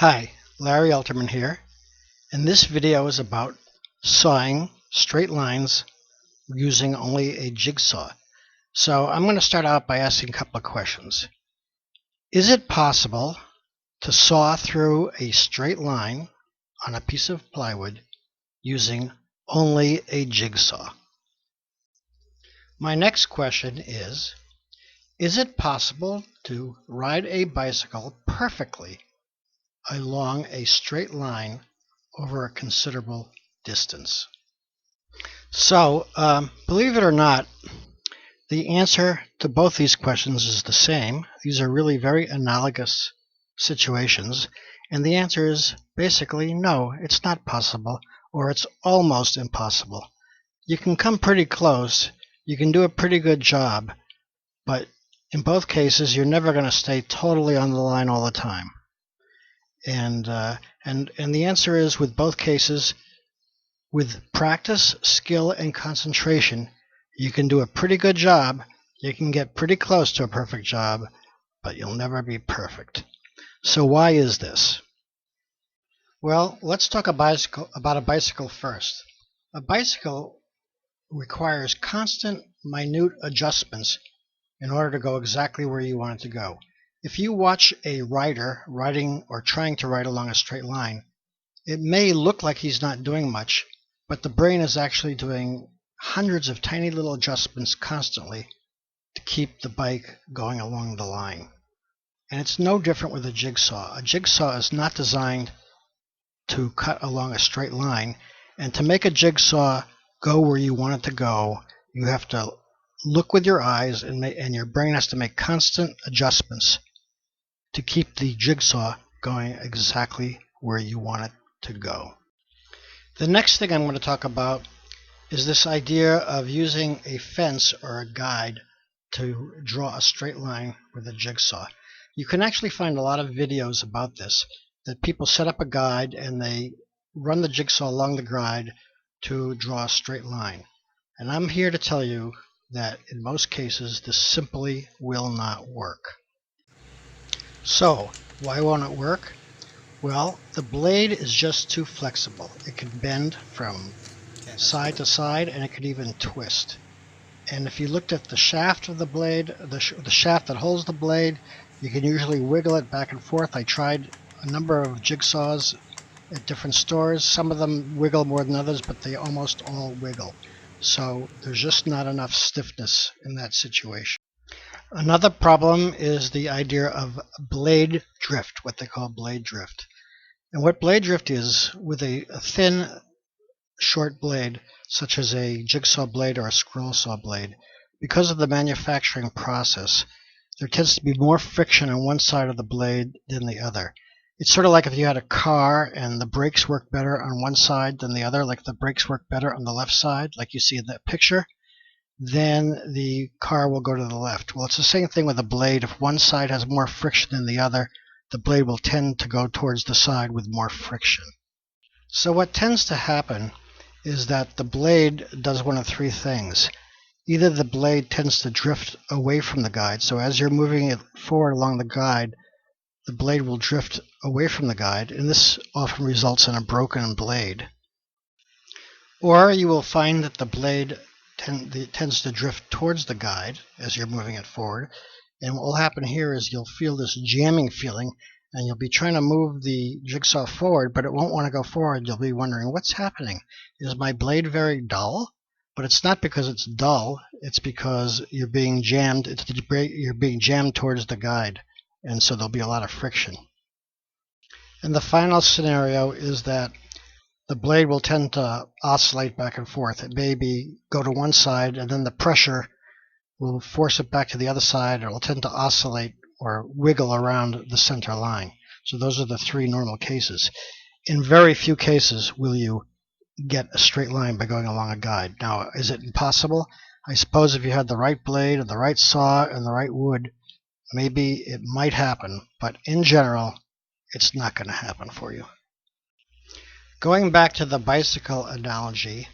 Hi, Larry Alterman here, and this video is about sawing straight lines using only a jigsaw. So I'm going to start out by asking a couple of questions. Is it possible to saw through a straight line on a piece of plywood using only a jigsaw? My next question is it possible to ride a bicycle perfectly along a straight line over a considerable distance? So, believe it or not, the answer to both these questions is the same. These are really very analogous situations, and the answer is basically no, it's not possible, or it's almost impossible. You can come pretty close, you can do a pretty good job, but in both cases, you're never going to stay totally on the line all the time. And the answer is, with both cases, with practice, skill, and concentration, you can do a pretty good job. You can get pretty close to a perfect job, but you'll never be perfect. So why is this? Well, let's talk about a bicycle first. A bicycle requires constant, minute adjustments in order to go exactly where you want it to go. If you watch a rider riding or trying to ride along a straight line, it may look like he's not doing much, but the brain is actually doing hundreds of tiny little adjustments constantly to keep the bike going along the line. And it's no different with a jigsaw. A jigsaw is not designed to cut along a straight line, and to make a jigsaw go where you want it to go, you have to look with your eyes, and your brain has to make constant adjustments to keep the jigsaw going exactly where you want it to go. The next thing I'm going to talk about is this idea of using a fence or a guide to draw a straight line with a jigsaw. You can actually find a lot of videos about this, that people set up a guide and they run the jigsaw along the guide to draw a straight line. And I'm here to tell you that in most cases this simply will not work. So, why won't it work? Well, the blade is just too flexible. It can bend from side to side, and it could even twist. And if you looked at the shaft of the blade, the shaft that holds the blade, you can usually wiggle it back and forth. I tried a number of jigsaws at different stores. Some of them wiggle more than others, but they almost all wiggle. So there's just not enough stiffness in that situation. Another problem is the idea of blade drift, what they call blade drift. And what blade drift is, with a thin, short blade, such as a jigsaw blade or a scroll saw blade, because of the manufacturing process, there tends to be more friction on one side of the blade than the other. It's sort of like if you had a car and the brakes work better on one side than the other, like the brakes work better on the left side, like you see in that picture, then the car will go to the left. Well, it's the same thing with a blade. If one side has more friction than the other, the blade will tend to go towards the side with more friction. So what tends to happen is that the blade does one of three things. Either the blade tends to drift away from the guide, so as you're moving it forward along the guide, the blade will drift away from the guide, and this often results in a broken blade. Or you will find that the blade tends to drift towards the guide as you're moving it forward, and what will happen here is you'll feel this jamming feeling, and you'll be trying to move the jigsaw forward, but it won't want to go forward. You'll be wondering, what's happening? Is my blade very dull? But it's not because it's dull, it's because you're being jammed. You're being jammed towards the guide, and so there'll be a lot of friction. And the final scenario is that the blade will tend to oscillate back and forth. It may go to one side, and then the pressure will force it back to the other side, or it will tend to oscillate or wiggle around the center line. So those are the three normal cases. In very few cases will you get a straight line by going along a guide. Now, is it impossible? I suppose if you had the right blade and the right saw and the right wood, maybe it might happen, but in general, it's not going to happen for you. Going back to the bicycle analogy,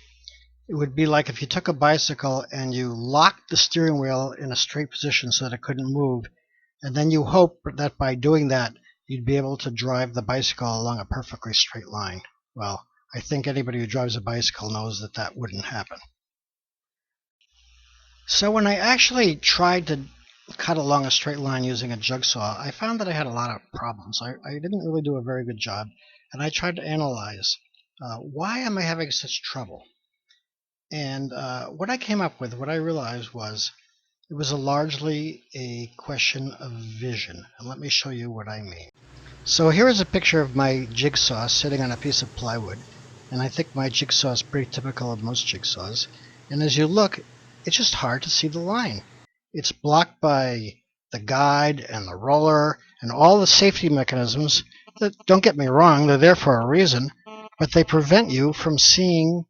it would be like if you took a bicycle and you locked the steering wheel in a straight position so that it couldn't move, and then you hope that by doing that you'd be able to drive the bicycle along a perfectly straight line. Well, I think anybody who drives a bicycle knows that that wouldn't happen. So when I actually tried to cut along a straight line using a jigsaw, I found that I had a lot of problems. I didn't really do a very good job, and I tried to analyze why am I having such trouble? And what I came up with, what I realized was it was largely a question of vision. And let me show you what I mean. So here is a picture of my jigsaw sitting on a piece of plywood. And I think my jigsaw is pretty typical of most jigsaws. And as you look, it's just hard to see the line. It's blocked by the guide and the roller and all the safety mechanisms that, don't get me wrong, they're there for a reason, but they prevent you from seeing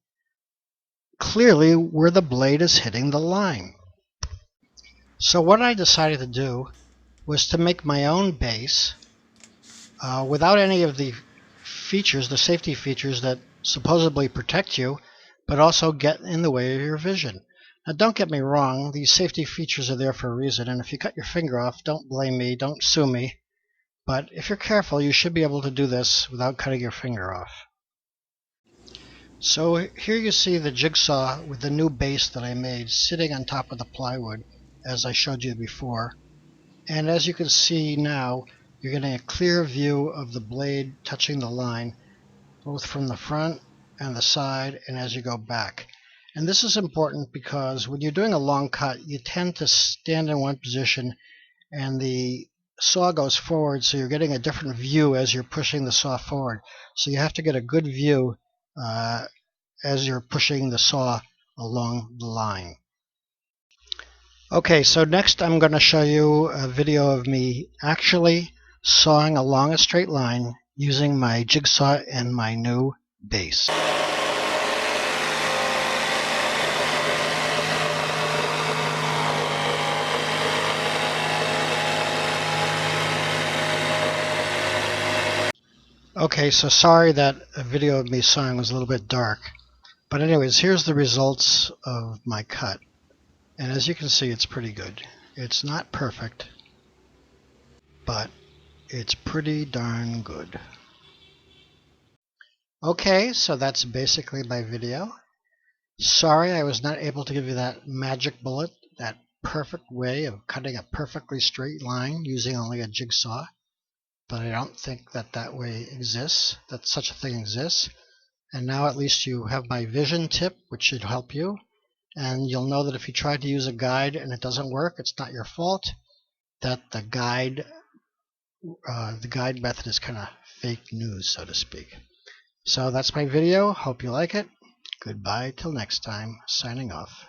clearly where the blade is hitting the line. So what I decided to do was to make my own base without any of the features, the safety features that supposedly protect you, but also get in the way of your vision. Now don't get me wrong, these safety features are there for a reason, and if you cut your finger off, don't blame me, don't sue me, but if you're careful, you should be able to do this without cutting your finger off. So here you see the jigsaw with the new base that I made sitting on top of the plywood, as I showed you before. And as you can see now, you're getting a clear view of the blade touching the line, both from the front and the side and as you go back. And this is important because when you're doing a long cut, you tend to stand in one position and the saw goes forward, so you're getting a different view as you're pushing the saw forward. So you have to get a good view as you're pushing the saw along the line. Okay, so next I'm going to show you a video of me actually sawing along a straight line using my jigsaw and my new base. Okay, so sorry that a video of me sawing was a little bit dark. But anyways, here's the results of my cut. And as you can see, it's pretty good. It's not perfect, but it's pretty darn good. Okay, so that's basically my video. Sorry I was not able to give you that magic bullet, that perfect way of cutting a perfectly straight line using only a jigsaw. But I don't think that that way exists, that such a thing exists. And now at least you have my vision tip, which should help you. And you'll know that if you try to use a guide and it doesn't work, it's not your fault. That the guide method is kind of fake news, so to speak. So that's my video. Hope you like it. Goodbye till next time. Signing off.